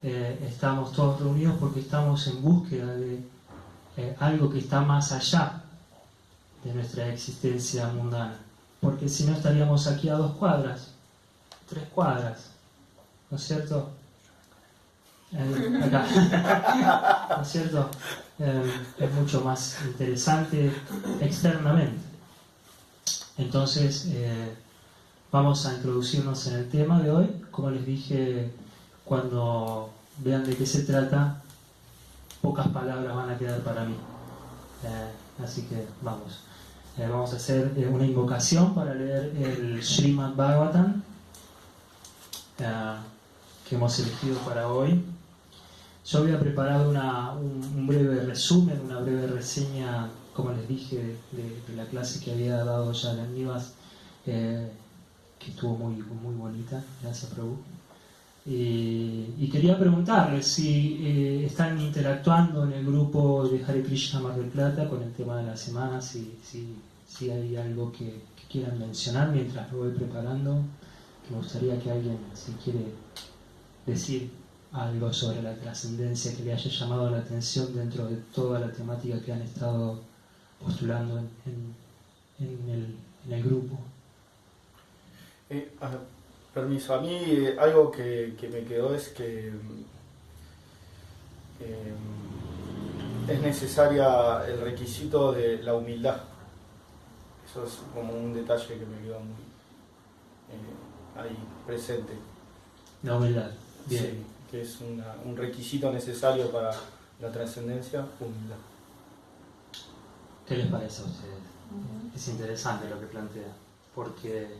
estamos todos reunidos porque estamos en búsqueda de algo que está más allá de nuestra existencia mundana. Porque si no estaríamos aquí a 2 cuadras, 3 cuadras, ¿no es cierto? Acá, ¿no es cierto? Es mucho más interesante externamente. Entonces, vamos a introducirnos en el tema de hoy. Como les dije, cuando vean de qué se trata, pocas palabras van a quedar para mí. Así que vamos. Vamos a hacer una invocación para leer el Srimad Bhagavatam que hemos elegido para hoy. Yo había preparado un breve resumen, una breve reseña, como les dije, de la clase que había dado ya en Nivas, que estuvo muy bonita, gracias Prabhu. Y quería preguntarles si están interactuando en el grupo de Hare Krishna Mar del Plata con el tema de la semana, si hay algo que quieran mencionar mientras lo voy preparando. Me gustaría que alguien, si quiere decir algo sobre la trascendencia que le haya llamado la atención dentro de toda la temática que han estado postulando en el grupo. Permiso, a mí algo que me quedó es que es necesaria el requisito de la humildad. Eso es como un detalle que me quedó muy ahí presente. La humildad, bien. Sí, que es un requisito necesario para la trascendencia, humildad. ¿Qué les parece a ustedes? Es interesante lo que plantea, porque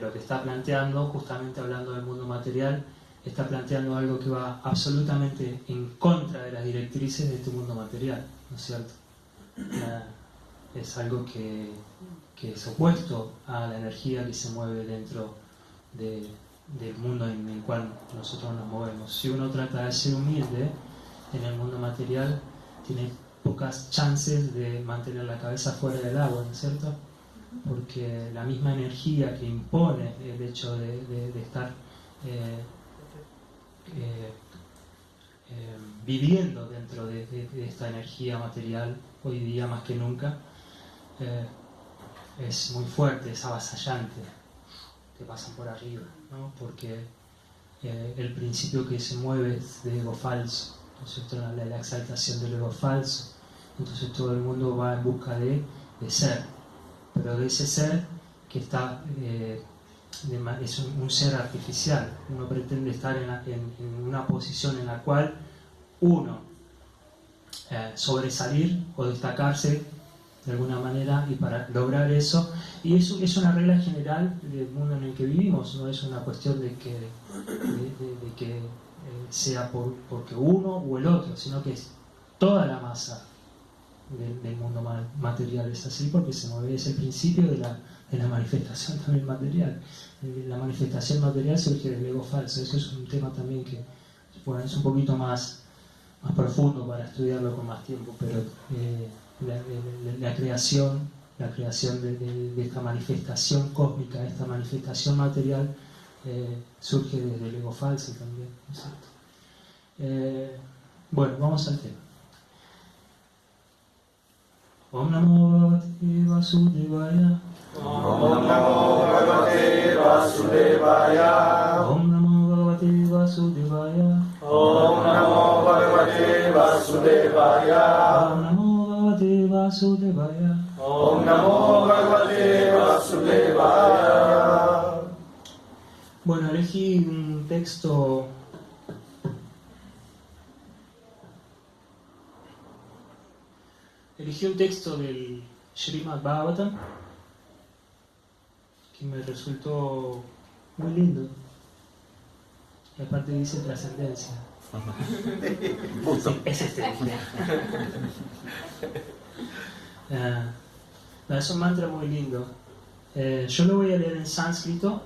lo que está planteando, justamente hablando del mundo material, está planteando algo que va absolutamente en contra de las directrices de este mundo material, ¿no es cierto? Es algo que es opuesto a la energía que se mueve dentro del mundo en el cual nosotros nos movemos. Si uno trata de ser humilde en el mundo material, tiene pocas chances de mantener la cabeza fuera del agua, ¿no es cierto? Porque la misma energía que impone el hecho de estar viviendo dentro de esta energía material, hoy día más que nunca, es muy fuerte, es avasallante, te pasan por arriba, ¿no? Porque el principio que se mueve es de ego falso, ¿no es cierto? La exaltación del ego falso. Entonces todo el mundo va en busca de ser, pero de ese ser que está es un ser artificial. Uno pretende estar en una posición en la cual uno sobresalir o destacarse de alguna manera, y para lograr eso, y eso es una regla general del mundo en el que vivimos, no es una cuestión de que sea porque uno o el otro, sino que es toda la masa del mundo material es así, porque se mueve, es el principio de la manifestación también material. La manifestación material surge del ego falso. Eso es un tema también que, bueno, es un poquito más profundo para estudiarlo con más tiempo, pero la creación de esta manifestación cósmica, esta manifestación material, surge desde el ego falso también, ¿no es cierto? Bueno, vamos al tema. Om Namo Bhagavate Vasudevaya. Om Namo Bhagavate Vasudevaya. Om Namo Bhagavate Vasudevaya. Om Namo Bhagavate Vasudevaya. Om Namo Bhagavate Vasudevaya. Om Namo Bhagavate Vasudevaya. Bueno, elegí un texto del Srimad Bhagavatam que me resultó muy lindo, y aparte dice trascendencia. Sí, es este. Es un mantra muy lindo. Yo lo voy a leer en sánscrito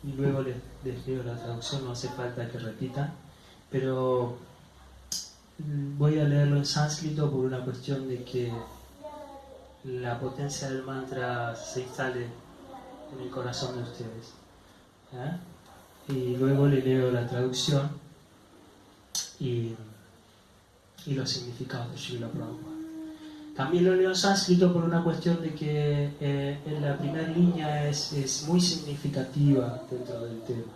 y luego les leo la traducción, no hace falta que repitan, pero voy a leerlo en sánscrito por una cuestión de que la potencia del mantra se instale en el corazón de ustedes. y luego le leo la traducción y los significados de Srila Prabhupada. También lo leo en sánscrito por una cuestión de que en la primera línea es muy significativa dentro del tema.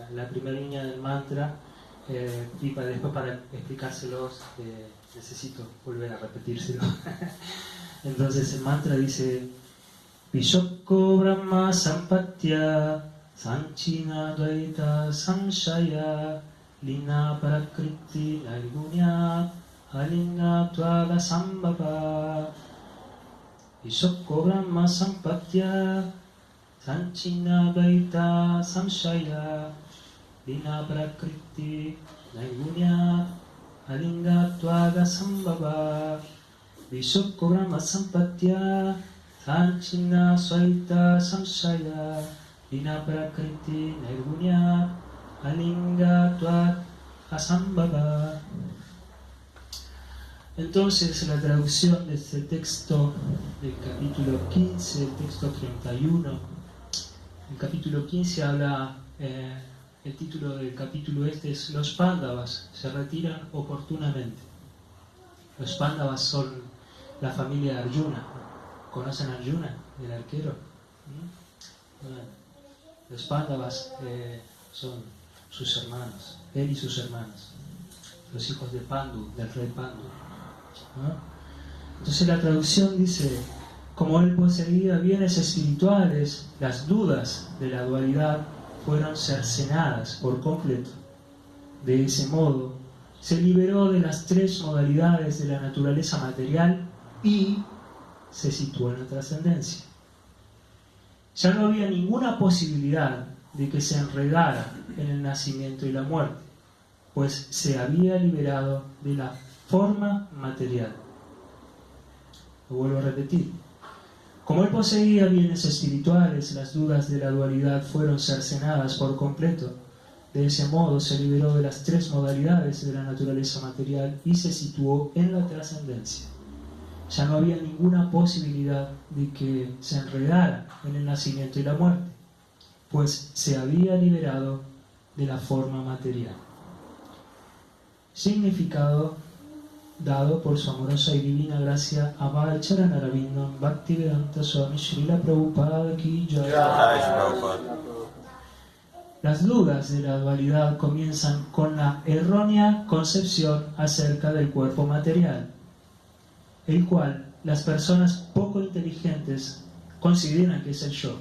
En la primera línea del mantra, y después para explicárselos necesito volver a repetírselo. Entonces el mantra dice: Vishokko Brahma Sampatya Sanchina Dvaita Samshaya Lina Parakriti Naigunya Alinga Tvaga Sambhava. Vishokko Brahma Sampatya Sanchina Dvaita Samshaya Lina Prakriti Naigunya Alinga Tvaga Sambhava. Vishokko Brahma Sampatya Sanchina Swaita Samshaya Lina Prakriti Naigunya Alinga Tvaga Sambhava. Entonces la traducción de este texto del capítulo 15, el texto 31, el capítulo 15 habla, el título del capítulo este es Los Pándavas se retiran oportunamente. Los Pándavas son la familia de Arjuna. ¿Conocen a Arjuna, el arquero? Bueno, los Pándavas son sus hermanos, él y sus hermanos, los hijos de Pandu, del rey Pandu. ¿No? Entonces la traducción dice: como él poseía bienes espirituales, las dudas de la dualidad fueron cercenadas por completo. De ese modo, se liberó de las tres modalidades de la naturaleza material y se situó en la trascendencia. Ya no había ninguna posibilidad de que se enredara en el nacimiento y la muerte, pues se había liberado de la forma material. Lo vuelvo a repetir. Como él poseía bienes espirituales, las dudas de la dualidad fueron cercenadas por completo. De ese modo se liberó de las tres modalidades de la naturaleza material y se situó en la trascendencia. Ya no había ninguna posibilidad de que se enredara en el nacimiento y la muerte, pues se había liberado de la forma material. Significado dado por su amorosa y divina gracia a Bhai Charanaravindo Bhaktivedanta Swami Srila Prabhupada Ki Jai. Las dudas de la dualidad comienzan con la errónea concepción acerca del cuerpo material, el cual las personas poco inteligentes consideran que es el yo.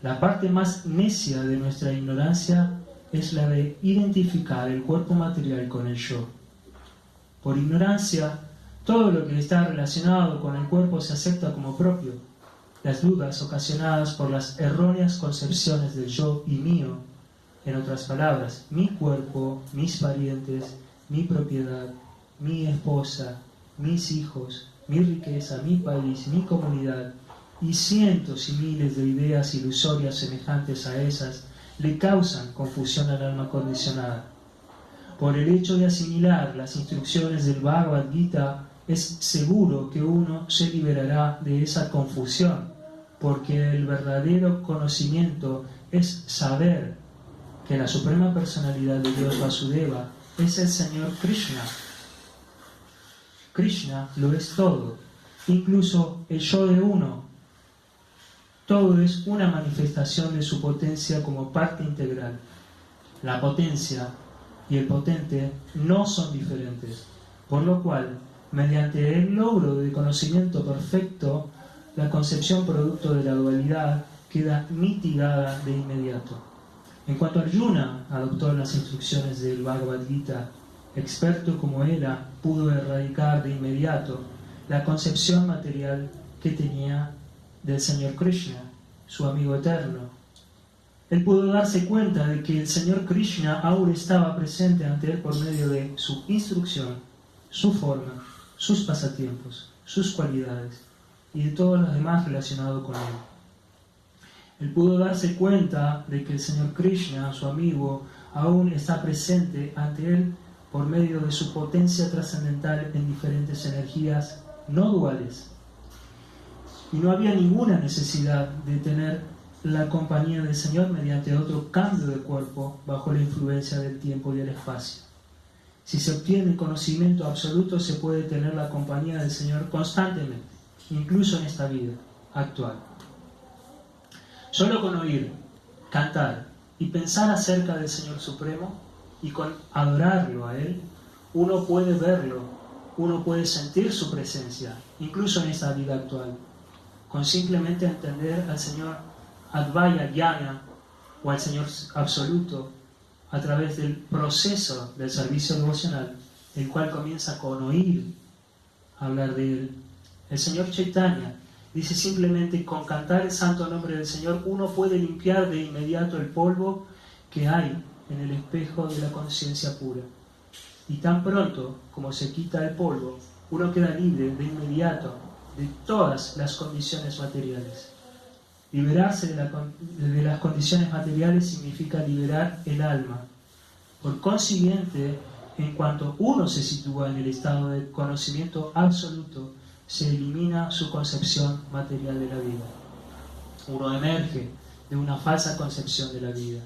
La parte más necia de nuestra ignorancia es la de identificar el cuerpo material con el yo. Por ignorancia, todo lo que está relacionado con el cuerpo se acepta como propio. Las dudas ocasionadas por las erróneas concepciones del yo y mío, en otras palabras, mi cuerpo, mis parientes, mi propiedad, mi esposa, mis hijos, mi riqueza, mi país, mi comunidad, y cientos y miles de ideas ilusorias semejantes a esas, le causan confusión al alma condicionada. Por el hecho de asimilar las instrucciones del Bhagavad Gita, es seguro que uno se liberará de esa confusión, porque el verdadero conocimiento es saber que la Suprema Personalidad de Dios Vasudeva es el Señor Krishna. Krishna lo es todo, incluso el yo de uno. Todo es una manifestación de su potencia como parte integral. La potencia y el potente no son diferentes, por lo cual, mediante el logro de conocimiento perfecto, la concepción producto de la dualidad queda mitigada de inmediato. En cuanto Arjuna adoptó las instrucciones del Bhagavad Gita, experto como era, pudo erradicar de inmediato la concepción material que tenía del Señor Krishna, su amigo eterno. Él pudo darse cuenta de que el Señor Krishna aún estaba presente ante él por medio de su instrucción, su forma, sus pasatiempos, sus cualidades y de todo lo demás relacionado con él. Él pudo darse cuenta de que el Señor Krishna, su amigo, aún está presente ante él por medio de su potencia trascendental en diferentes energías no duales. Y no había ninguna necesidad de tener la compañía del Señor mediante otro cambio de cuerpo bajo la influencia del tiempo y el espacio. Si se obtiene conocimiento absoluto, se puede tener la compañía del Señor constantemente, incluso en esta vida actual. Solo con oír, cantar y pensar acerca del Señor Supremo y con adorarlo a Él, uno puede verlo, uno puede sentir su presencia, incluso en esta vida actual. Con simplemente entender al Señor Advaya Jnana o al Señor Absoluto a través del proceso del servicio devocional, el cual comienza con oír hablar de Él. El Señor Chaitanya dice simplemente: con cantar el santo nombre del Señor uno puede limpiar de inmediato el polvo que hay en el espejo de la conciencia pura. Y tan pronto como se quita el polvo, uno queda libre de inmediato de todas las condiciones materiales. Liberarse de las condiciones materiales significa liberar el alma. Por consiguiente, en cuanto uno se sitúa en el estado de conocimiento absoluto, se elimina su concepción material de la vida. Uno emerge de una falsa concepción de la vida.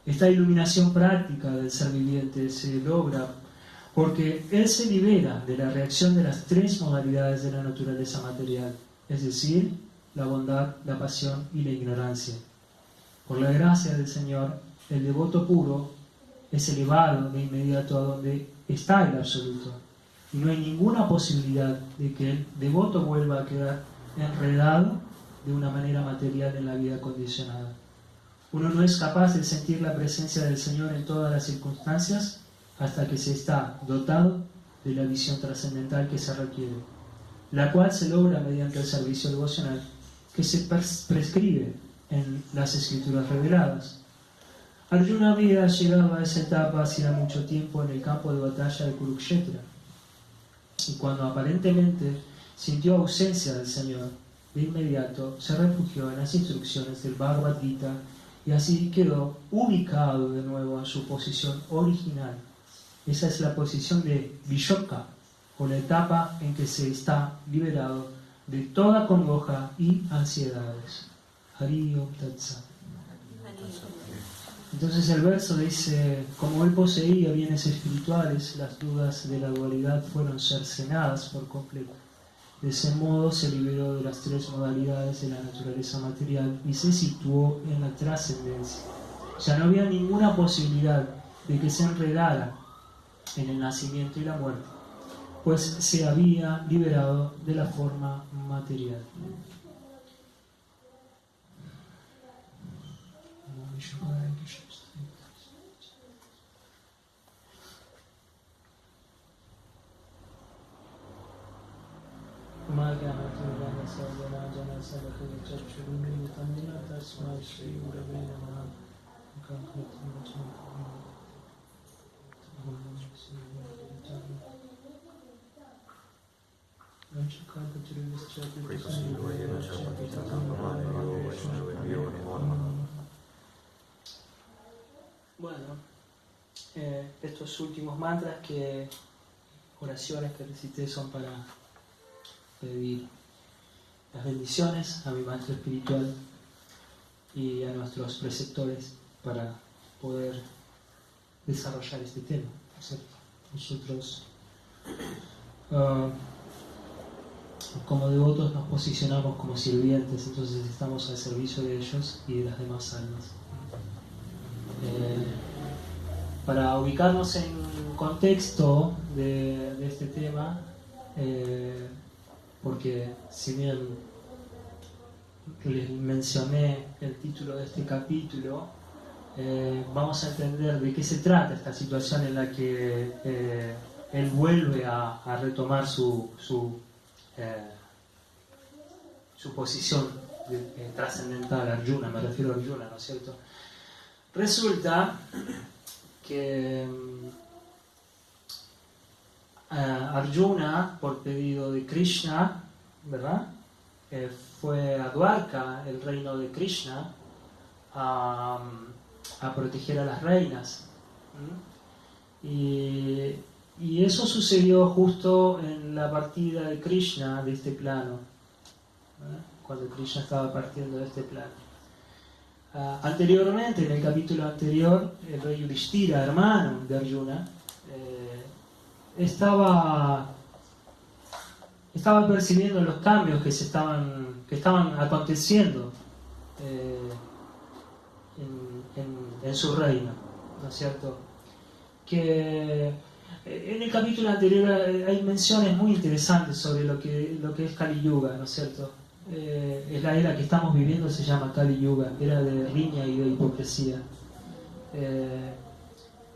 Esta iluminación práctica del ser viviente se logra porque él se libera de la reacción de las tres modalidades de la naturaleza material, es decir, la bondad, la pasión y la ignorancia. Por la gracia del Señor, el devoto puro es elevado de inmediato a donde está el absoluto, y no hay ninguna posibilidad de que el devoto vuelva a quedar enredado de una manera material en la vida condicionada. Uno no es capaz de sentir la presencia del Señor en todas las circunstancias hasta que se está dotado de la visión trascendental que se requiere, la cual se logra mediante el servicio devocional que se prescribe en las escrituras reveladas. Arjuna había llegado a esa etapa hacía mucho tiempo en el campo de batalla de Kurukshetra, y cuando aparentemente sintió ausencia del Señor, de inmediato se refugió en las instrucciones del Bhagavad Gita y así quedó ubicado de nuevo en su posición original. Esa es la posición de Vishoka, o la etapa en que se está liberado de toda congoja y ansiedades. Hari Om Tat Sat. Entonces el verso dice: como él poseía bienes espirituales, las dudas de la dualidad fueron cercenadas por completo. De ese modo se liberó de las tres modalidades de la naturaleza material y se situó en la trascendencia. Ya no había ninguna posibilidad de que se enredara en el nacimiento y la muerte, pues se había liberado de la forma material. Bueno, estos últimos mantras, oraciones que recité, son para pedir las bendiciones a mi maestro espiritual y a nuestros preceptores para poder desarrollar este tema, ¿no es cierto? Nosotros como devotos nos posicionamos como sirvientes, entonces estamos al servicio de ellos y de las demás almas. Para ubicarnos en contexto de este tema, porque si bien les mencioné el título de este capítulo, vamos a entender de qué se trata esta situación en la que él vuelve a retomar su posición trascendental. Arjuna, me refiero a Arjuna, ¿no es cierto? Resulta que Arjuna, por pedido de Krishna, ¿verdad? Fue a Dwarka, el reino de Krishna, a proteger a las reinas. Y eso sucedió justo en la partida de Krishna de este plano, ¿verdad? Cuando Krishna estaba partiendo de este plano. Anteriormente, en el capítulo anterior, el rey Yudhishthira, hermano de Arjuna, estaba percibiendo los cambios que estaban aconteciendo en su reino, ¿no es cierto? Que en el capítulo anterior hay menciones muy interesantes sobre lo que es Kali Yuga, ¿no es cierto? Es la era que estamos viviendo, se llama Kali Yuga, era de riña y de hipocresía.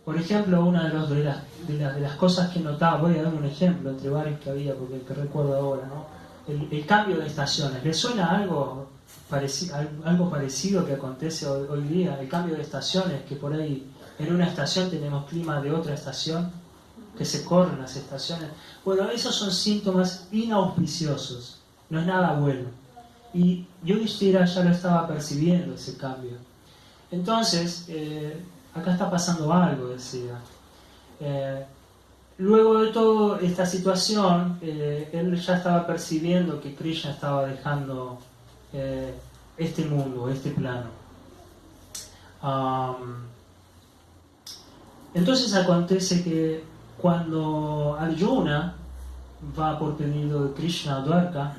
Por ejemplo, una de las cosas que notaba, voy a dar un ejemplo entre varios que había, porque el que recuerdo ahora, ¿no? El cambio de estaciones. ¿Le suena algo parecido que acontece hoy día? El cambio de estaciones, que por ahí en una estación tenemos clima de otra estación, que se corren las estaciones. Bueno, esos son síntomas inauspiciosos, no es nada bueno. Y Yudhishthira ya lo estaba percibiendo, ese cambio. Entonces, acá está pasando algo, decía. Luego de toda esta situación, él ya estaba percibiendo que Krishna estaba dejando este mundo, este plano. Entonces acontece que cuando Arjuna va por pedido de Krishna a Dwarka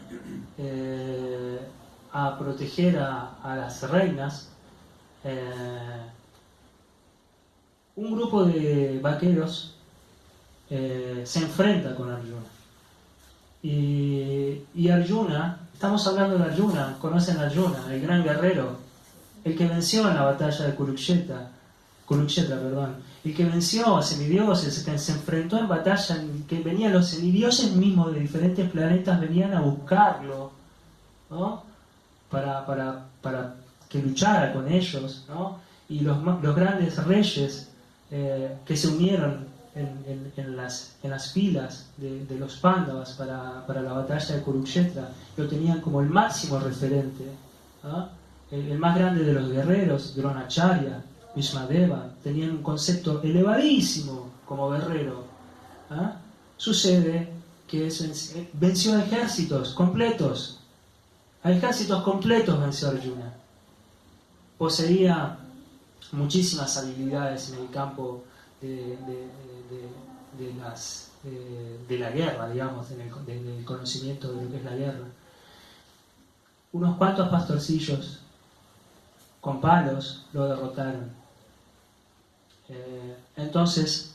a proteger a las reinas, un grupo de vaqueros se enfrenta con Arjuna. Y Arjuna, estamos hablando de Arjuna, conocen a Arjuna, el gran guerrero, el que venció en la batalla de Kurukshetra, el que venció a semidioses, que se enfrentó en batalla, en que venían los semidioses mismos de diferentes planetas, venían a buscarlo, ¿no? para que luchara con ellos, ¿no? Y los grandes reyes que se unieron en las filas de los Pándavas para la batalla de Kurukshetra, lo tenían como el máximo referente, ¿no? El más grande de los guerreros, Dronacharya, Bhishmadeva, tenían un concepto elevadísimo como guerrero. Sucede que venció a ejércitos completos. A ejércitos completos venció Arjuna. Poseía muchísimas habilidades en el campo de la guerra, digamos, del conocimiento de lo que es la guerra. Unos cuantos pastorcillos con palos lo derrotaron. Entonces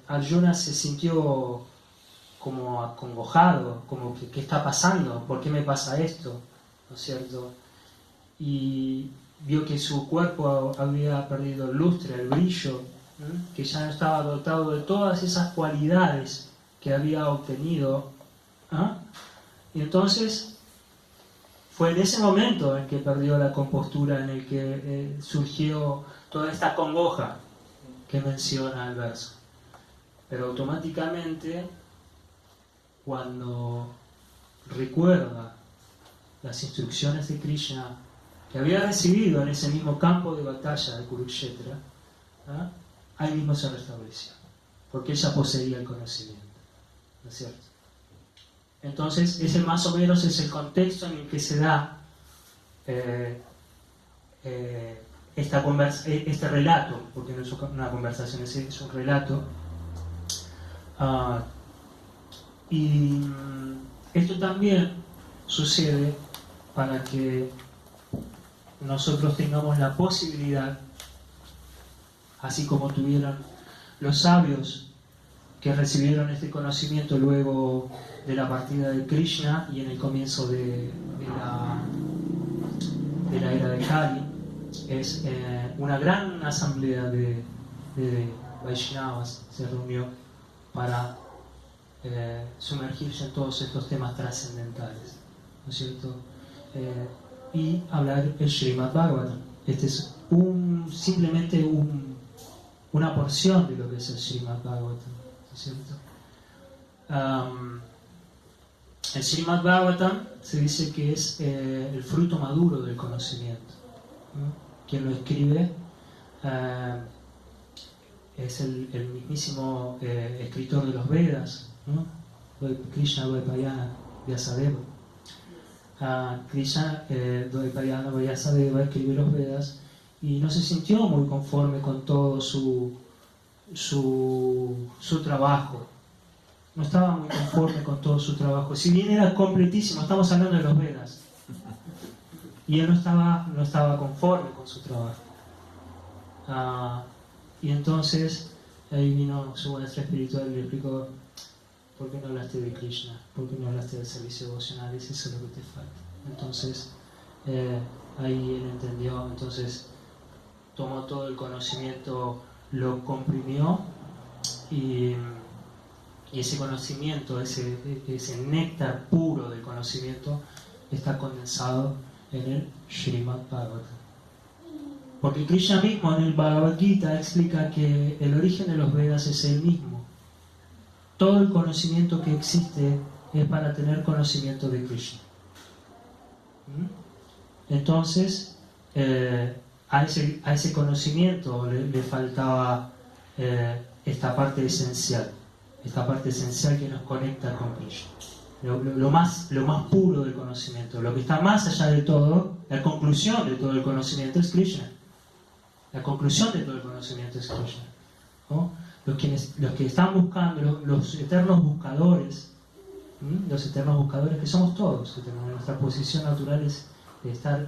Arjuna se sintió como acongojado, como que ¿qué está pasando? ¿Por qué me pasa esto? ¿No es cierto? Y vio que su cuerpo había perdido el lustre, el brillo, que ya no estaba dotado de todas esas cualidades que había obtenido. Y entonces fue en ese momento en que perdió la compostura, en el que surgió toda esta congoja que menciona el verso. Pero automáticamente, cuando recuerda las instrucciones de Krishna que había recibido en ese mismo campo de batalla de Kurukshetra, ahí mismo se restableció, porque ella poseía el conocimiento, ¿no es cierto? Entonces, ese más o menos es el contexto en el que se da este relato, porque no es una conversación, es un relato. Y esto también sucede para que nosotros tengamos la posibilidad, así como tuvieron los sabios que recibieron este conocimiento luego de la partida de Krishna y en el comienzo de la era de Kali, es una gran asamblea de Vaishnavas se reunió para sumergirse en todos estos temas trascendentales, ¿no es cierto? Y hablar el Srimad Bhagavatam. Este es simplemente una porción de lo que es el Srimad Bhagavatam, ¿no es cierto? El Srimad Bhagavatam se dice que es el fruto maduro del conocimiento, ¿no? Quien lo escribe es el mismísimo escritor de los Vedas, ¿no? Krishna Dvaipayana Vyasadeva. Krishna, Dvaipayana Vyasadeva, escribió los Vedas y no se sintió muy conforme con todo su trabajo. No estaba muy conforme con todo su trabajo. Si bien era completísimo, estamos hablando de los Vedas. Y él no estaba conforme con su trabajo. Y entonces ahí vino su maestra espiritual y le explicó: ¿por qué no hablaste de Krishna? ¿Por qué no hablaste del servicio devocional? Eso es lo que te falta. Entonces ahí él entendió. Entonces tomó todo el conocimiento, lo comprimió y ese conocimiento, ese néctar puro del conocimiento está condensado en el Srimad Bhagavatam. Porque Krishna mismo en el Bhagavad Gita explica que el origen de los Vedas es el mismo. Todo el conocimiento que existe es para tener conocimiento de Krishna. Entonces, a ese conocimiento le faltaba esta parte esencial que nos conecta con Krishna. Lo más puro del conocimiento, lo que está más allá de todo, la conclusión de todo el conocimiento es Krishna. La conclusión de todo el conocimiento es Krishna, ¿no? Los que están buscando, los eternos buscadores que somos todos, que tenemos nuestra posición natural es de estar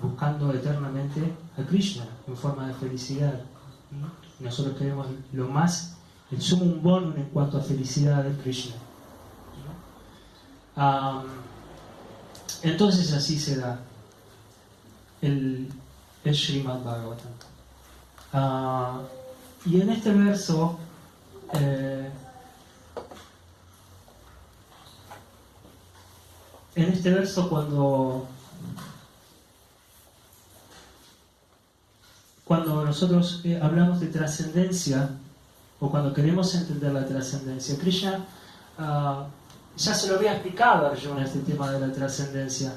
buscando eternamente a Krishna en forma de felicidad. Nosotros queremos el sumum bonum en cuanto a felicidad de Krishna. Entonces así se da el Srimad Bhagavatam. Y en este verso cuando nosotros hablamos de trascendencia, o cuando queremos entender la trascendencia, Krishna ya se lo había explicado a Arjuna este tema de la trascendencia.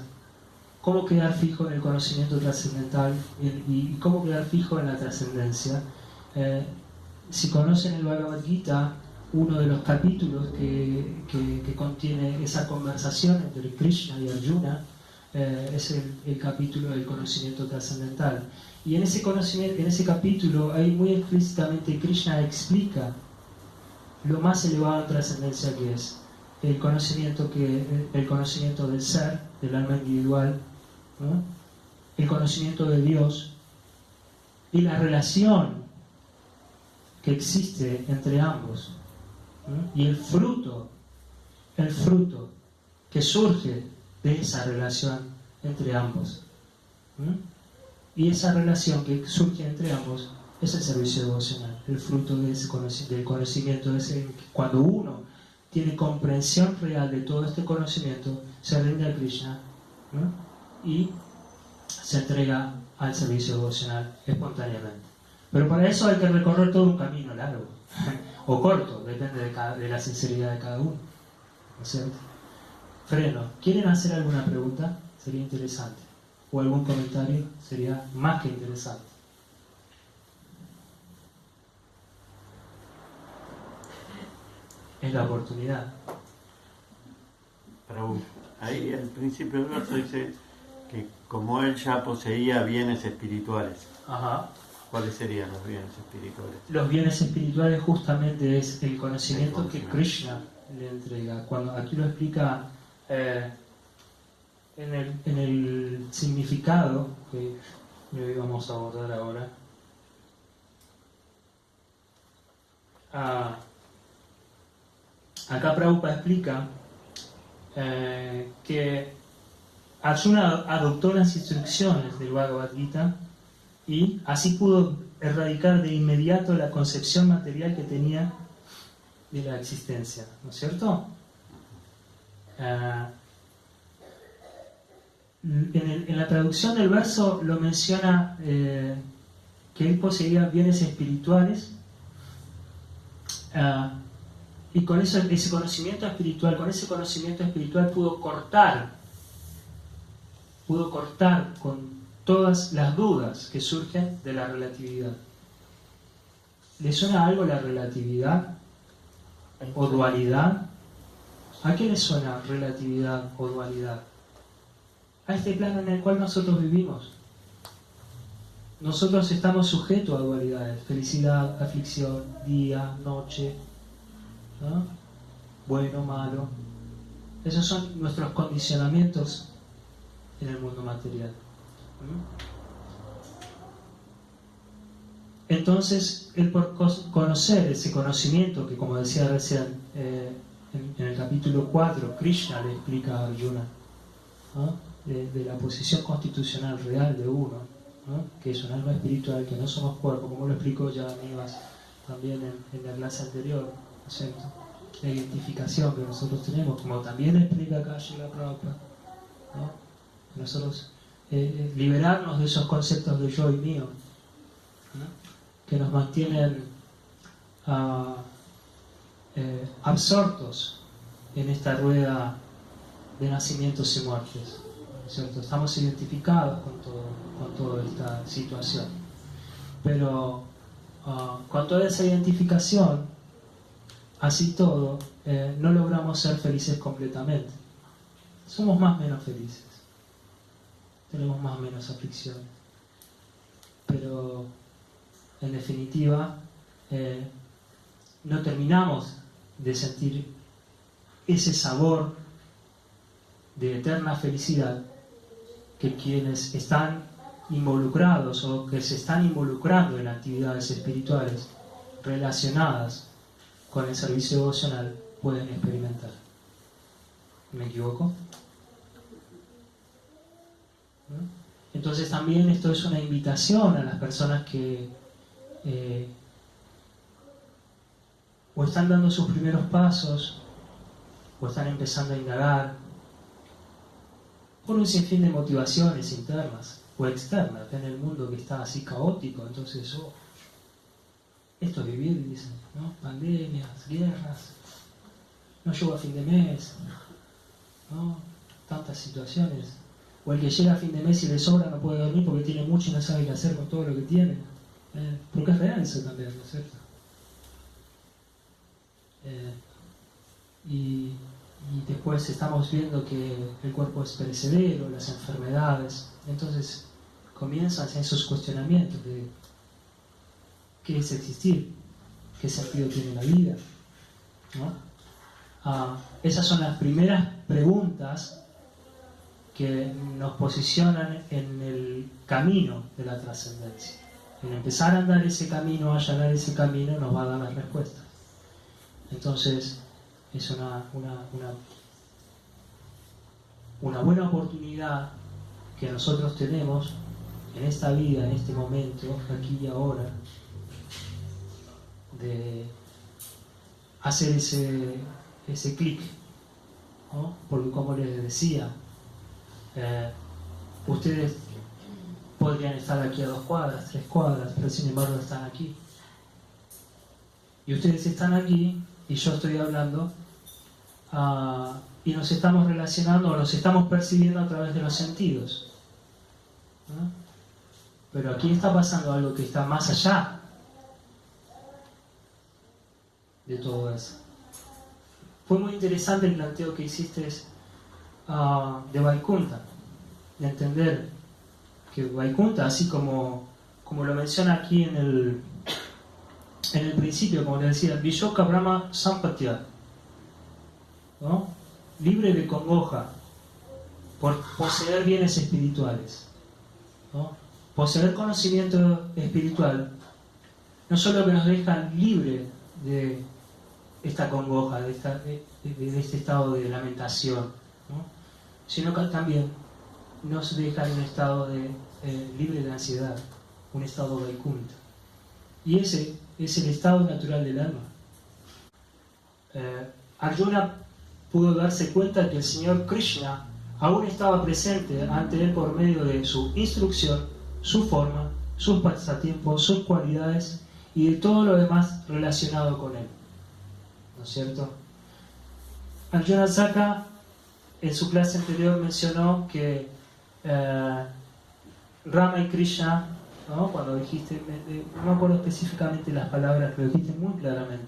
Cómo quedar fijo en el conocimiento trascendental y cómo quedar fijo en la trascendencia. Si conocen el Bhagavad Gita, uno de los capítulos que contiene esa conversación entre Krishna y Arjuna es el capítulo del conocimiento trascendental. Y en ese capítulo, ahí muy explícitamente Krishna explica lo más elevado en trascendencia que es el conocimiento del ser, del alma individual, ¿no? El conocimiento de Dios y la relación que existe entre ambos, ¿no? Y el fruto que surge de esa relación entre ambos, ¿no? Y esa relación que surge entre ambos es el servicio devocional, el fruto de del conocimiento, cuando uno tiene comprensión real de todo este conocimiento, se rinde a Krishna, ¿no? Y se entrega al servicio devocional espontáneamente. Pero para eso hay que recorrer todo un camino largo o corto, depende de la sinceridad de cada uno, ¿no es cierto? Freno. ¿Quieren hacer alguna pregunta? Sería interesante. ¿O algún comentario? Sería más que interesante. Es la oportunidad. Pero ahí al principio del verso dice que como él ya poseía bienes espirituales. Ajá. ¿Cuáles serían los bienes espirituales? Los bienes espirituales justamente es el conocimiento que Krishna le entrega. Cuando aquí lo explica en el significado que vamos a abordar ahora. Acá Prabhupada explica que Arjuna adoptó las instrucciones del Bhagavad Gita y así pudo erradicar de inmediato la concepción material que tenía de la existencia, ¿no es cierto? En la traducción del verso lo menciona que él poseía bienes espirituales y con ese conocimiento espiritual pudo cortar con todas las dudas que surgen de la relatividad. ¿Le suena algo la relatividad o dualidad? ¿A qué le suena relatividad o dualidad? a este plano en el cual nosotros vivimos. Nosotros estamos sujetos a dualidades, felicidad, aflicción, día, noche, ¿no? Bueno, malo. Esos son nuestros condicionamientos en el mundo material. Entonces, el por conocer ese conocimiento que, como decía recién, en el capítulo 4, Krishna le explica a Arjuna, ¿no? de la posición constitucional real de uno, ¿no? Que es un alma espiritual, que no somos cuerpo, como lo explicó ya Nivas también en la clase anterior, ¿no es cierto? La identificación que nosotros tenemos, como también explica acá Srila Prabhupada, ¿no? Nosotros liberarnos de esos conceptos de yo y mío, ¿no? Que nos mantienen absortos en esta rueda de nacimientos y muertes, ¿cierto? Estamos identificados con toda esta situación, pero con toda esa identificación, así todo, no logramos ser felices completamente. Somos más o menos felices, tenemos más o menos aflicciones, pero en definitiva no terminamos de sentir ese sabor de eterna felicidad que quienes están involucrados o que se están involucrando en actividades espirituales relacionadas con el servicio devocional pueden experimentar. ¿Me equivoco? ¿No? Entonces también esto es una invitación a las personas que o están dando sus primeros pasos o están empezando a indagar por un sinfín de motivaciones internas o externas en el mundo que está así caótico. Entonces, esto es vivir, dicen, ¿no? Pandemias, guerras, no llego a fin de mes, ¿no? Tantas situaciones. O el que llega a fin de mes y le sobra no puede dormir porque tiene mucho y no sabe qué hacer con todo lo que tiene. Porque es real eso también, ¿no es cierto? Y después estamos viendo que el cuerpo es perecedero, las enfermedades. Entonces comienzan esos cuestionamientos de qué es existir, qué sentido tiene la vida, ¿no? Esas son las primeras preguntas que nos posicionan en el camino de la trascendencia. En empezar a andar ese camino, a allanar ese camino, nos va a dar las respuestas. Entonces, es una buena oportunidad que nosotros tenemos en esta vida, en este momento, aquí y ahora, de hacer ese clic, ¿no? Porque como les decía, ustedes podrían estar aquí a 2 cuadras, 3 cuadras, pero sin embargo están aquí. Y ustedes están aquí y yo estoy hablando y nos estamos relacionando o nos estamos percibiendo a través de los sentidos, ¿no? Pero aquí está pasando algo que está más allá de todo eso. Fue muy interesante el planteo que hiciste de Vaikunta, de entender que Vaikunta, así como lo menciona aquí en el principio, como le decía, Vishoka Brahma Sampatya, ¿no? Libre de congoja por poseer bienes espirituales, ¿no? Poseer conocimiento espiritual no solo que nos dejan libre de esta congoja, de este estado de lamentación, ¿no? Sino que también nos deja en un estado libre de ansiedad, un estado vaikunta. Y ese es el estado natural del alma. Arjuna pudo darse cuenta que el Señor Krishna aún estaba presente ante él por medio de su instrucción, su forma, sus pasatiempos, sus cualidades y de todo lo demás relacionado con él, ¿no es cierto? Arjuna Saka en su clase anterior mencionó que Rama y Krishna, ¿no? Cuando dijiste, no me acuerdo específicamente las palabras, pero dijiste muy claramente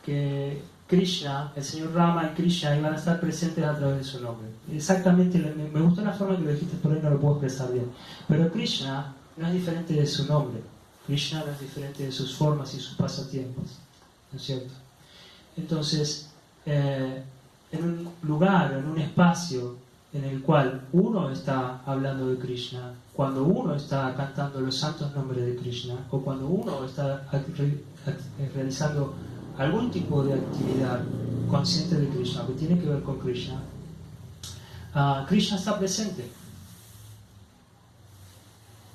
que Krishna, el señor Rama y Krishna iban a estar presentes a través de su nombre. Exactamente, me gustó la forma que lo dijiste, por ahí no lo puedo expresar bien. Pero Krishna no es diferente de su nombre. Krishna no es diferente de sus formas y sus pasatiempos. ¿No es cierto? Entonces, en un lugar, en un espacio en el cual uno está hablando de Krishna, cuando uno está cantando los santos nombres de Krishna, o cuando uno está realizando algún tipo de actividad consciente de Krishna, que tiene que ver con Krishna, Krishna está presente.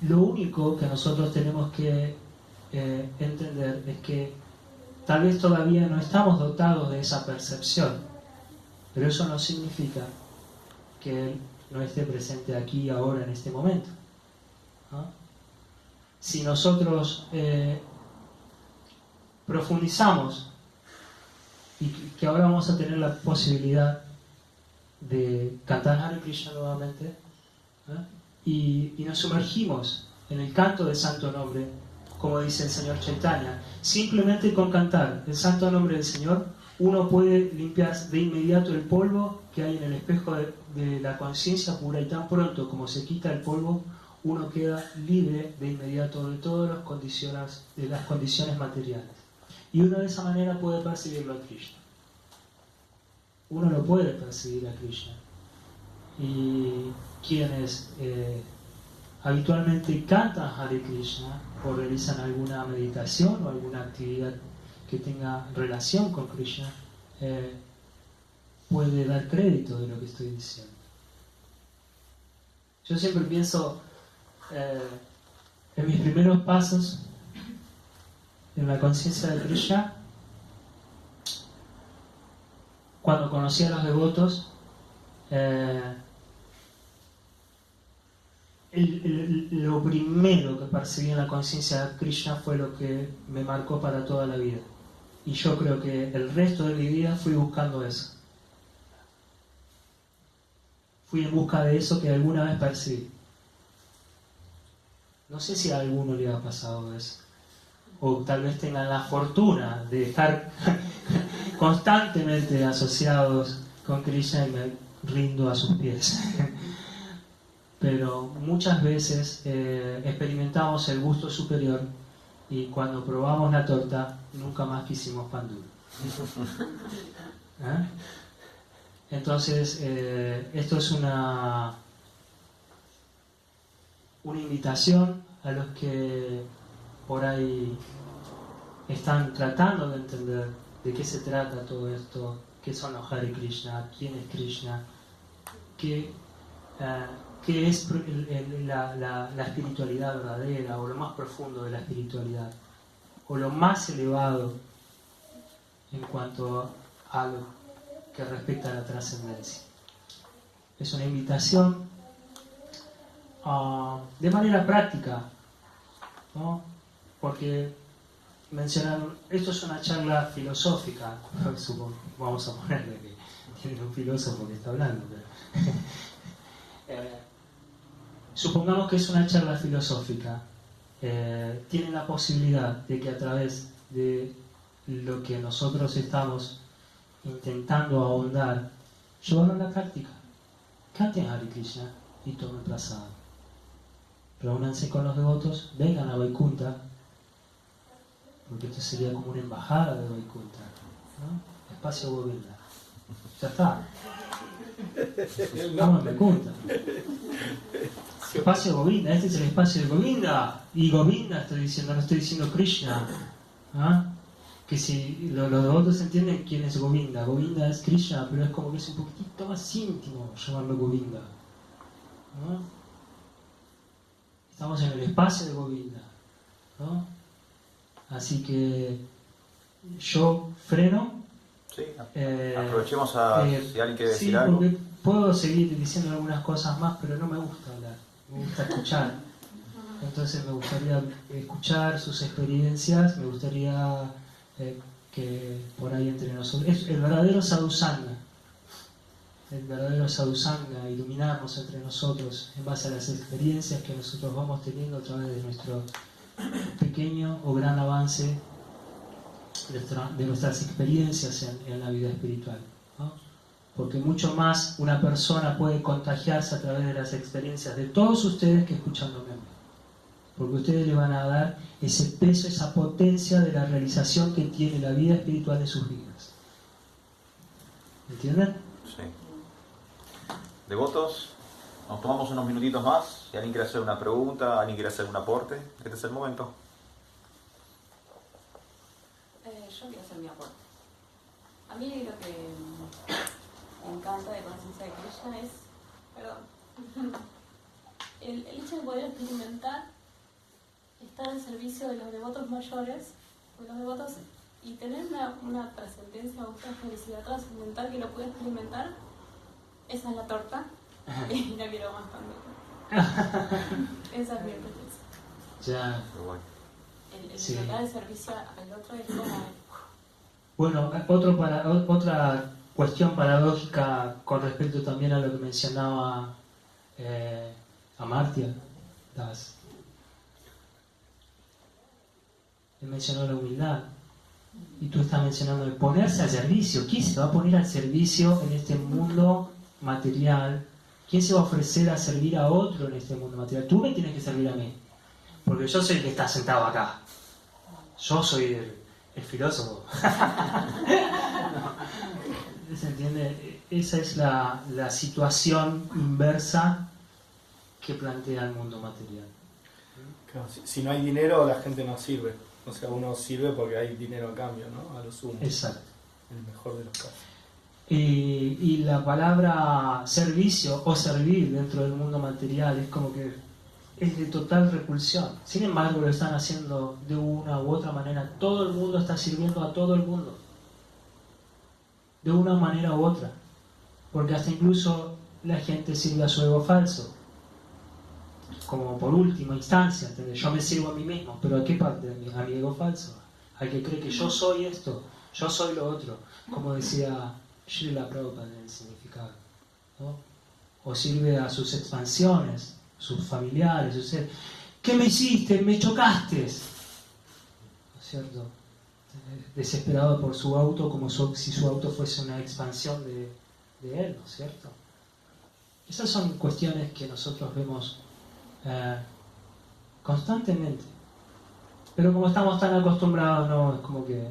Lo único que nosotros tenemos que entender es que tal vez todavía no estamos dotados de esa percepción, pero eso no significa que Él no esté presente aquí, ahora, en este momento. ¿No? Si nosotros profundizamos y que ahora vamos a tener la posibilidad de cantar Hare Krishna nuevamente, y nos sumergimos en el canto del santo nombre, como dice el señor Chaitanya, simplemente con cantar el santo nombre del Señor, uno puede limpiar de inmediato el polvo que hay en el espejo de la conciencia pura, y tan pronto como se quita el polvo, uno queda libre de inmediato de todas las condiciones materiales. Y uno de esa manera puede percibirlo a Krishna. Uno lo puede percibir a Krishna. Y quienes habitualmente cantan Hare Krishna o realizan alguna meditación o alguna actividad que tenga relación con Krishna, puede dar crédito de lo que estoy diciendo. Yo siempre pienso en mis primeros pasos en la conciencia de Krishna, cuando conocí a los devotos. Lo primero que percibí en la conciencia de Krishna fue lo que me marcó para toda la vida. Y yo creo que el resto de mi vida fui buscando eso. Fui en busca de eso que alguna vez percibí. No sé si a alguno le ha pasado eso. O tal vez tengan la fortuna de estar constantemente asociados con Krishna y me rindo a sus pies. Pero muchas veces experimentamos el gusto superior y cuando probamos la torta nunca más quisimos pan duro. Entonces esto es una invitación a los que por ahí están tratando de entender de qué se trata todo esto, qué son los Hare Krishna, quién es Krishna, qué es la espiritualidad verdadera, o lo más profundo de la espiritualidad, o lo más elevado en cuanto a lo que respecta a la trascendencia. Es una invitación de manera práctica, ¿no? Porque mencionaron, esto es una charla filosófica, vamos a ponerle que tiene un filósofo que está hablando, pero supongamos que es una charla filosófica, tienen la posibilidad de que a través de lo que nosotros estamos intentando ahondar, llevarlo a la práctica. Canten Hare Krishna y tomen prasada. Reúnanse con los devotos, vengan a Vaikunta, porque esto sería como una embajada de Vaikunta, ¿no? Espacio Govinda. Ya está. Vamos a Vaikunta. Espacio Govinda, este es el espacio de Govinda. Y Govinda estoy diciendo, no estoy diciendo Krishna. Que si los devotos entienden quién es Govinda. Govinda es Krishna, pero es como que es un poquitito más íntimo llamarlo Govinda, ¿no? Estamos en el espacio de Govinda, ¿no? Así que yo freno. Sí, aprovechemos si alguien quiere decir algo. Sí, porque puedo seguir diciendo algunas cosas más, pero no me gusta hablar, me gusta escuchar. Entonces me gustaría escuchar sus experiencias, me gustaría que por ahí entre nosotros, es el verdadero sadhusanga, iluminarnos entre nosotros en base a las experiencias que nosotros vamos teniendo a través de nuestro pequeño o gran avance de nuestras experiencias en la vida espiritual, ¿no? Porque mucho más una persona puede contagiarse a través de las experiencias de todos ustedes que escuchándome a mí. Porque ustedes le van a dar ese peso, esa potencia de la realización que tiene la vida espiritual de sus vidas. ¿Entienden? Sí. Devotos, nos tomamos unos minutitos más. Si alguien quiere hacer una pregunta, alguien quiere hacer un aporte, este es el momento. Yo quiero hacer mi aporte. A mí lo que me encanta de Conciencia de Krishna es, el hecho de poder experimentar, estar al servicio de los devotos mayores, de los devotos, y tener una trascendencia, una felicidad trascendental que lo pueda experimentar. Esa es la torta y no quiero más también. Esa es mi experiencia. Ya. El tratar de servicio al otro es como... Bueno, otra cuestión paradójica con respecto también a lo que mencionaba Amartya Das. Él mencionó la humildad y tú estás mencionando el ponerse al servicio. ¿Quién se va a poner al servicio en este mundo material? ¿Quién se va a ofrecer a servir a otro en este mundo material? Tú me tienes que servir a mí, porque yo soy el que está sentado acá. Yo soy el filósofo. ¿Se entiende? Esa es la situación inversa que plantea el mundo material. Claro, si no hay dinero, la gente no sirve. O sea, uno sirve porque hay dinero a cambio, ¿no? A lo sumo. Exacto. En el mejor de los casos. Y la palabra servicio o servir dentro del mundo material es como que es de total repulsión. Sin embargo, lo están haciendo de una u otra manera. Todo el mundo está sirviendo a todo el mundo. De una manera u otra. Porque hasta incluso la gente sirve a su ego falso. Como por última instancia, ¿entendés? Yo me sirvo a mí mismo, pero ¿a qué parte de mí? A mi ego falso. Al que cree que yo soy esto, yo soy lo otro. Como decía Srila Prabhupada en el significado, ¿no? O sirve a sus expansiones, sus familiares, sus seres. ¿Qué me hiciste? ¡Me chocaste! ¿No es cierto? Desesperado por su auto, como si su auto fuese una expansión de él, ¿no es cierto? Esas son cuestiones que nosotros vemos constantemente. Pero como estamos tan acostumbrados, no es como que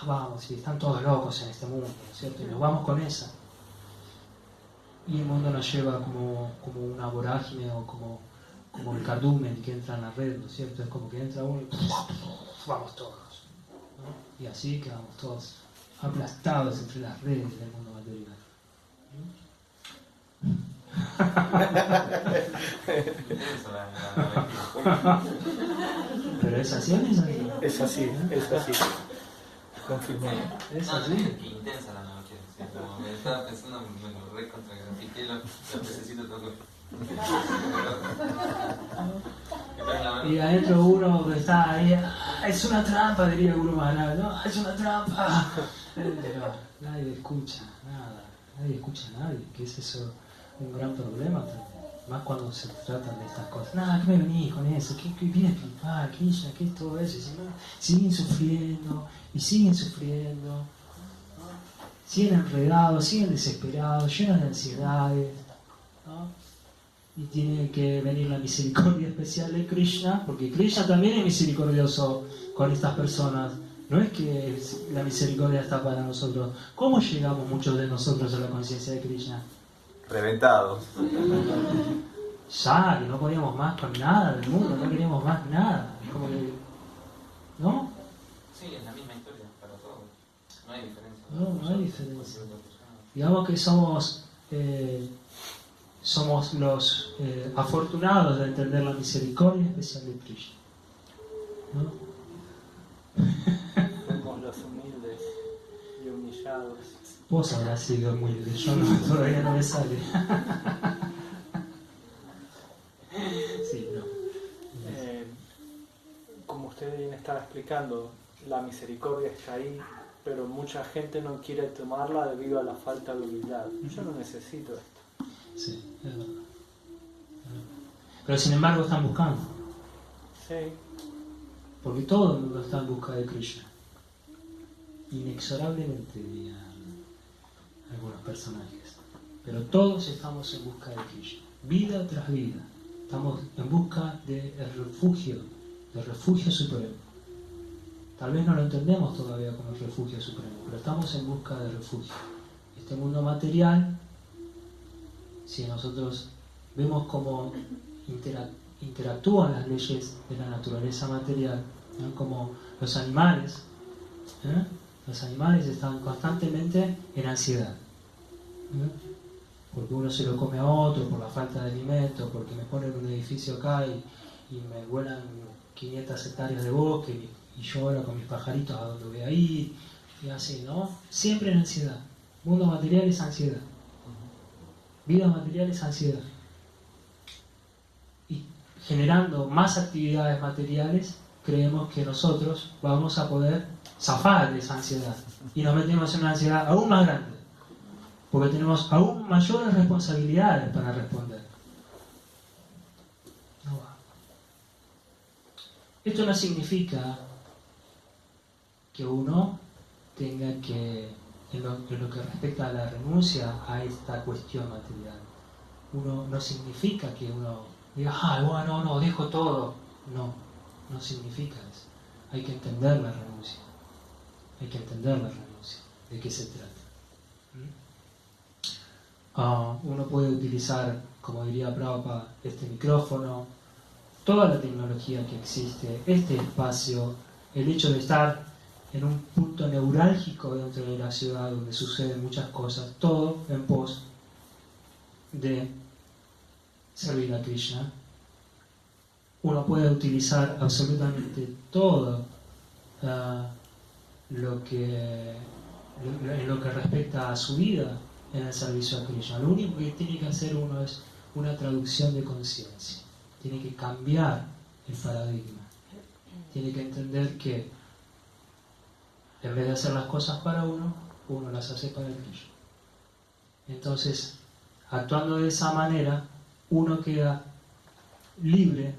vamos, y están todos locos en este mundo, ¿no es cierto? Y nos vamos con esa. Y el mundo nos lleva como una vorágine o como el cardumen que entra en la red, ¿no es cierto? Es como que entra uno y vamos todos, ¿no? Y así quedamos todos aplastados entre las redes del mundo material. Pero es así, es así. Confirmado. Es así. Qué intensa la noche. ¿Sí? Como me estaba pensando, me recontragrafiqué los pececitos tocó. Y adentro uno que está ahí, es una trampa, diría Guru Maharaj, ¿no? Es una trampa. Nadie escucha nada, nadie escucha a nadie, que es eso un gran problema también. Más cuando se tratan de estas cosas. Nada, ¿qué me venís con eso? ¿Qué viene a explicar? ¿Qué es todo eso? Y si no, siguen sufriendo, y siguen sufriendo, ¿no? Siguen enredados, siguen desesperados, llenos de ansiedades, ¿no? Y tiene que venir la misericordia especial de Krishna, porque Krishna también es misericordioso con estas personas. No es que la misericordia está para nosotros. ¿Cómo llegamos muchos de nosotros a la conciencia de Krishna? Reventados. Ya, que no podíamos más con nada del mundo, no queríamos más nada. Como que, ¿no? Sí, es la misma historia para todos. No hay diferencia. No hay diferencia. Digamos que somos los afortunados de entender la misericordia especial de Krishna, ¿no? Somos los humildes y humillados. Vos habrás sido humilde, yo no, todavía no me sale. Sí, no. Como usted bien estaba explicando, la misericordia está ahí, pero mucha gente no quiere tomarla debido a la falta de humildad. Yo no necesito esto. Sí, es verdad. Pero sin embargo están buscando. Sí. Porque todo el mundo está en busca de Krishna. inexorablemente, dirían algunos personajes. Pero todos estamos en busca de Krishna, vida tras vida. Estamos en busca del refugio supremo. Tal vez no lo entendemos todavía como el refugio supremo, pero estamos en busca de refugio. Este mundo material, si nosotros vemos cómo interactúan las leyes de la naturaleza material, ¿no? Como los animales están constantemente en ansiedad, ¿no? Porque uno se lo come a otro, por la falta de alimento, porque me ponen un edificio acá y me vuelan 500 hectáreas de bosque y yo ahora con mis pajaritos a dónde voy a ir, y así, ¿no? Siempre en ansiedad. Mundo material es ansiedad. Vida material es ansiedad. Y generando más actividades materiales, creemos que nosotros vamos a poder zafar de esa ansiedad. Y nos metemos en una ansiedad aún más grande. Porque tenemos aún mayores responsabilidades para responder. No va. Esto no significa que uno tenga que, en lo que respecta a la renuncia a esta cuestión material, no significa que uno diga, bueno, no, dejo todo. No significa eso. Hay que entender la renuncia. Hay que entender la renuncia. ¿De qué se trata? Uno puede utilizar, como diría Prabhupada, este micrófono, toda la tecnología que existe, este espacio, el hecho de estar en un punto neurálgico dentro de la ciudad donde suceden muchas cosas, todo en pos de servir a Krishna. Uno puede utilizar absolutamente todo en lo que respecta a su vida en el servicio a Krishna. Lo único que tiene que hacer uno es una traducción de conciencia. Tiene que cambiar el paradigma. Tiene que entender que en vez de hacer las cosas para uno las hace para el Krishna. Entonces, actuando de esa manera, uno queda libre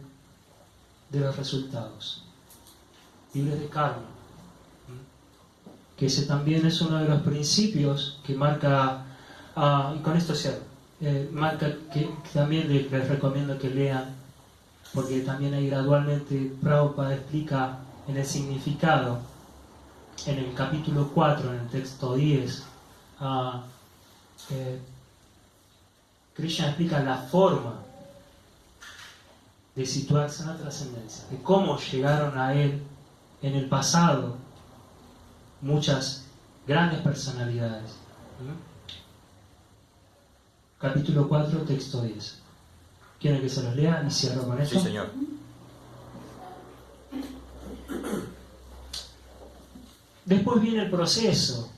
de los resultados, libre de karma. Que ese también es uno de los principios que marca, y con esto cierro, marca que también les recomiendo que lean, porque también ahí gradualmente Prabhupada explica en el significado, en el capítulo 4, en el texto 10, Krishna explica la forma de situarse en la trascendencia, de cómo llegaron a él en el pasado muchas grandes personalidades. Capítulo 4, texto 10. ¿Quieren que se los lea y cierro con esto? Sí, señor. Después viene el proceso,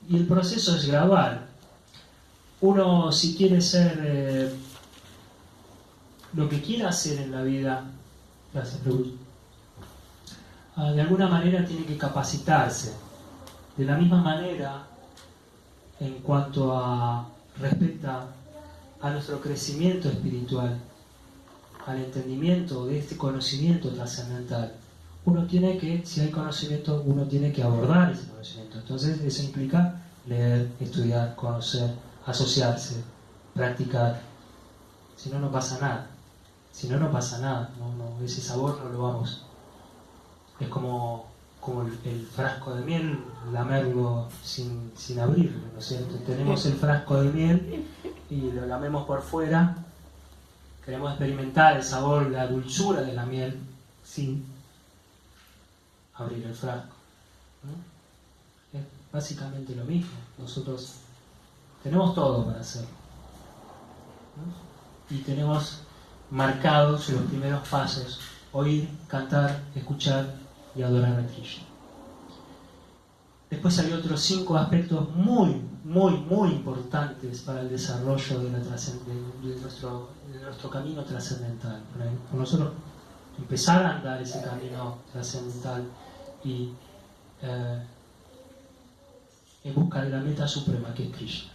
y el proceso es gradual. Uno, si quiere ser lo que quiera hacer en la vida, gracias, Prabhu, de alguna manera tiene que capacitarse. De la misma manera, en cuanto a respecta a nuestro crecimiento espiritual, al entendimiento de este conocimiento trascendental, uno tiene que, si hay conocimiento, uno tiene que abordar ese conocimiento. Entonces eso implica leer, estudiar, conocer, asociarse, practicar. Si no, no pasa nada. Si no, no pasa nada. No, ese sabor no lo vamos. Es como el frasco de miel, lamerlo sin abrirlo, ¿no es cierto? Tenemos el frasco de miel y lo lamemos por fuera. Queremos experimentar el sabor, la dulzura de la miel sin abrir el frasco, ¿no? Es básicamente lo mismo. Nosotros tenemos todo para hacerlo, ¿no? Y tenemos marcados los primeros pasos: oír, cantar, escuchar y adorar a Krishna. Después hay otros 5 aspectos muy importantes para el desarrollo de nuestro camino trascendental. Para nosotros empezar a andar ese camino trascendental y en busca de la meta suprema, que es Krishna.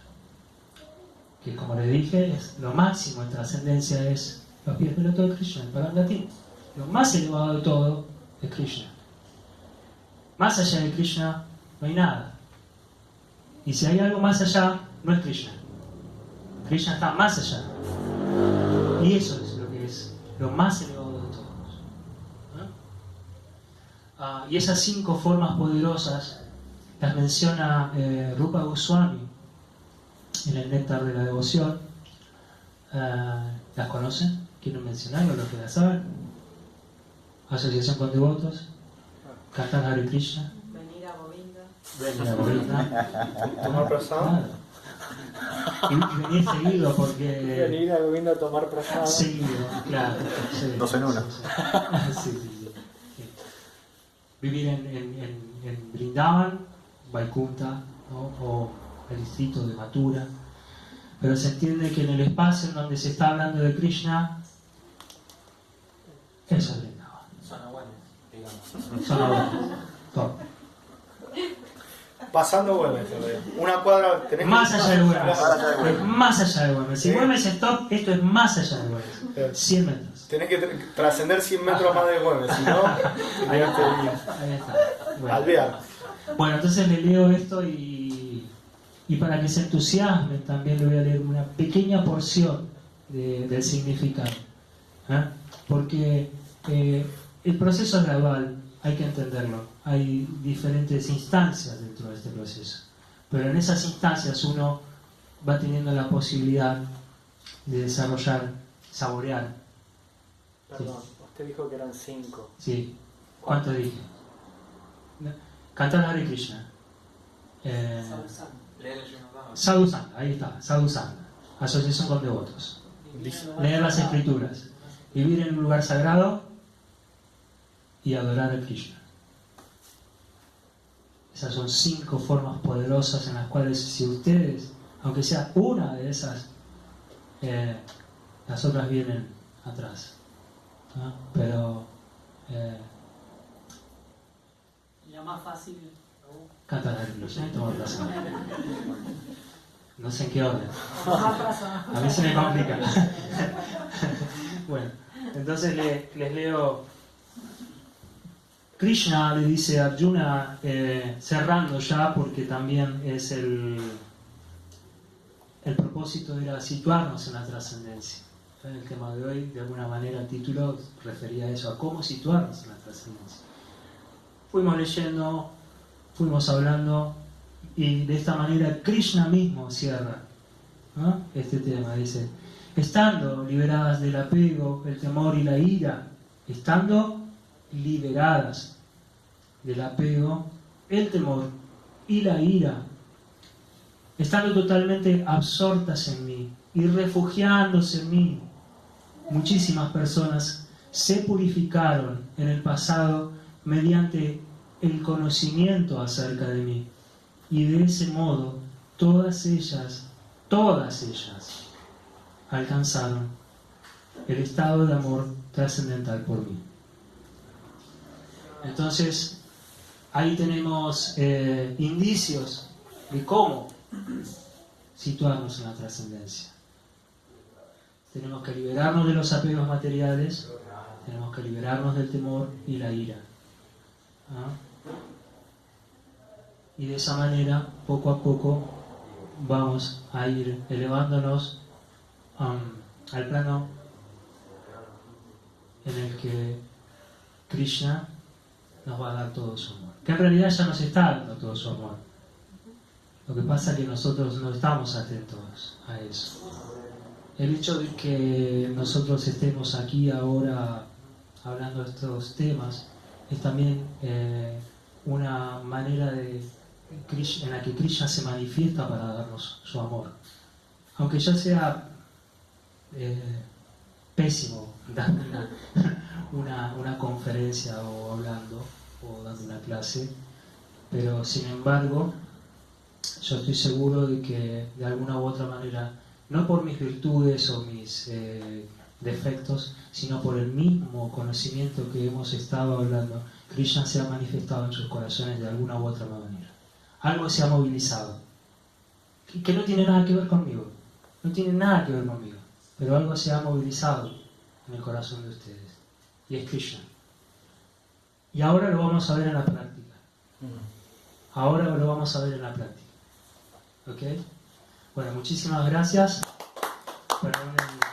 Que, como les dije, es lo máximo en trascendencia, es los pies del otro de Krishna, el Paramlatín. Lo más elevado de todo es Krishna. Más allá de Krishna no hay nada. Y si hay algo más allá, no es Krishna. Krishna está más allá. Y eso es lo que es lo más elevado de todos. Y esas 5 formas poderosas las menciona Rupa Goswami en el Néctar de la Devoción. ¿Las conocen? ¿Quieren mencionarlo? ¿Lo que las saben? Asociación con devotos, cantar Hare Krishna, Venir a Govinda. venir a Govinda, Tomar prasad. y venir seguido porque... Venir a Govinda a tomar prasada. Seguido, claro. Sí, 2 en 1. sí. Vivir en Vrindavan, Vaikunta, ¿no? O el distrito de Mathura. Pero se entiende que en el espacio en donde se está hablando de Krishna, eso es Vrindavan. Zona buena, digamos. Zona buena. Todo. Pasando Güemes, en realidad. Una cuadra tenés Más que... allá de Güemes. Más allá de Güemes. Es más allá de Güemes. Si Sí. Güemes es top, esto es más allá de Güemes. 100 metros. Tenés que trascender 100 metros más de Güemes, si no, Ahí está. Bueno. alvear. Bueno, entonces le leo esto y para que se entusiasmen también le voy a leer una pequeña porción del significado. ¿Eh? Porque el proceso es gradual, hay que entenderlo. Hay diferentes instancias dentro de este proceso. Pero en esas instancias uno va teniendo la posibilidad de desarrollar, saborear. Perdón, usted dijo que eran 5. Sí. ¿Cuánto dije? Cantar Hare Krishna. Leer el Srimad Sadhu Sangha, ahí está, Sadhu Sangha. Asociación con devotos. Leer las escrituras. Vivir en un lugar sagrado y adorar a Krishna. Esas son 5 formas poderosas en las cuales si ustedes, aunque sea una de esas, las otras vienen atrás. ¿No? Pero La más fácil. cantar Hare Krishna, tomar prasad. No sé en qué orden. Tomar prasada. A mí se me complica. Bueno, entonces les leo. Krishna le dice a Arjuna, cerrando ya, porque también es el propósito era situarnos en la trascendencia. El tema de hoy, de alguna manera, el título refería a eso, a cómo situarnos en la trascendencia. Fuimos leyendo, fuimos hablando, y de esta manera Krishna mismo cierra, ¿no? Este tema. Dice: estando liberadas del apego, el temor y la ira, estando liberadas del apego, el temor y la ira, estando totalmente absortas en mí y refugiándose en mí, muchísimas personas se purificaron en el pasado mediante el conocimiento acerca de mí, y de ese modo todas ellas alcanzaron el estado de amor trascendental por mí. Entonces, ahí tenemos indicios de cómo situarnos en la trascendencia. Tenemos que liberarnos de los apegos materiales, tenemos que liberarnos del temor y la ira. ¿Ah? Y de esa manera, poco a poco, vamos a ir elevándonos al plano en el que Krishna nos va a dar todo su amor. Que en realidad ya nos está dando todo su amor. Lo que pasa es que nosotros no estamos atentos a eso. El hecho de que nosotros estemos aquí ahora hablando de estos temas es también una manera en la que Krishna se manifiesta para darnos su amor. Aunque ya sea pésimo dando una conferencia o hablando o dando una clase, pero sin embargo yo estoy seguro de que de alguna u otra manera, no por mis virtudes o mis defectos, sino por el mismo conocimiento que hemos estado hablando, Krishna se ha manifestado en sus corazones de alguna u otra manera. Algo se ha movilizado, que no tiene nada que ver conmigo, no tiene nada que ver conmigo, pero algo se ha movilizado en el corazón de ustedes, y es Krishna. Y ahora lo vamos a ver en la práctica. Ahora lo vamos a ver en la práctica. ¿Ok? Bueno, muchísimas gracias. Perdonen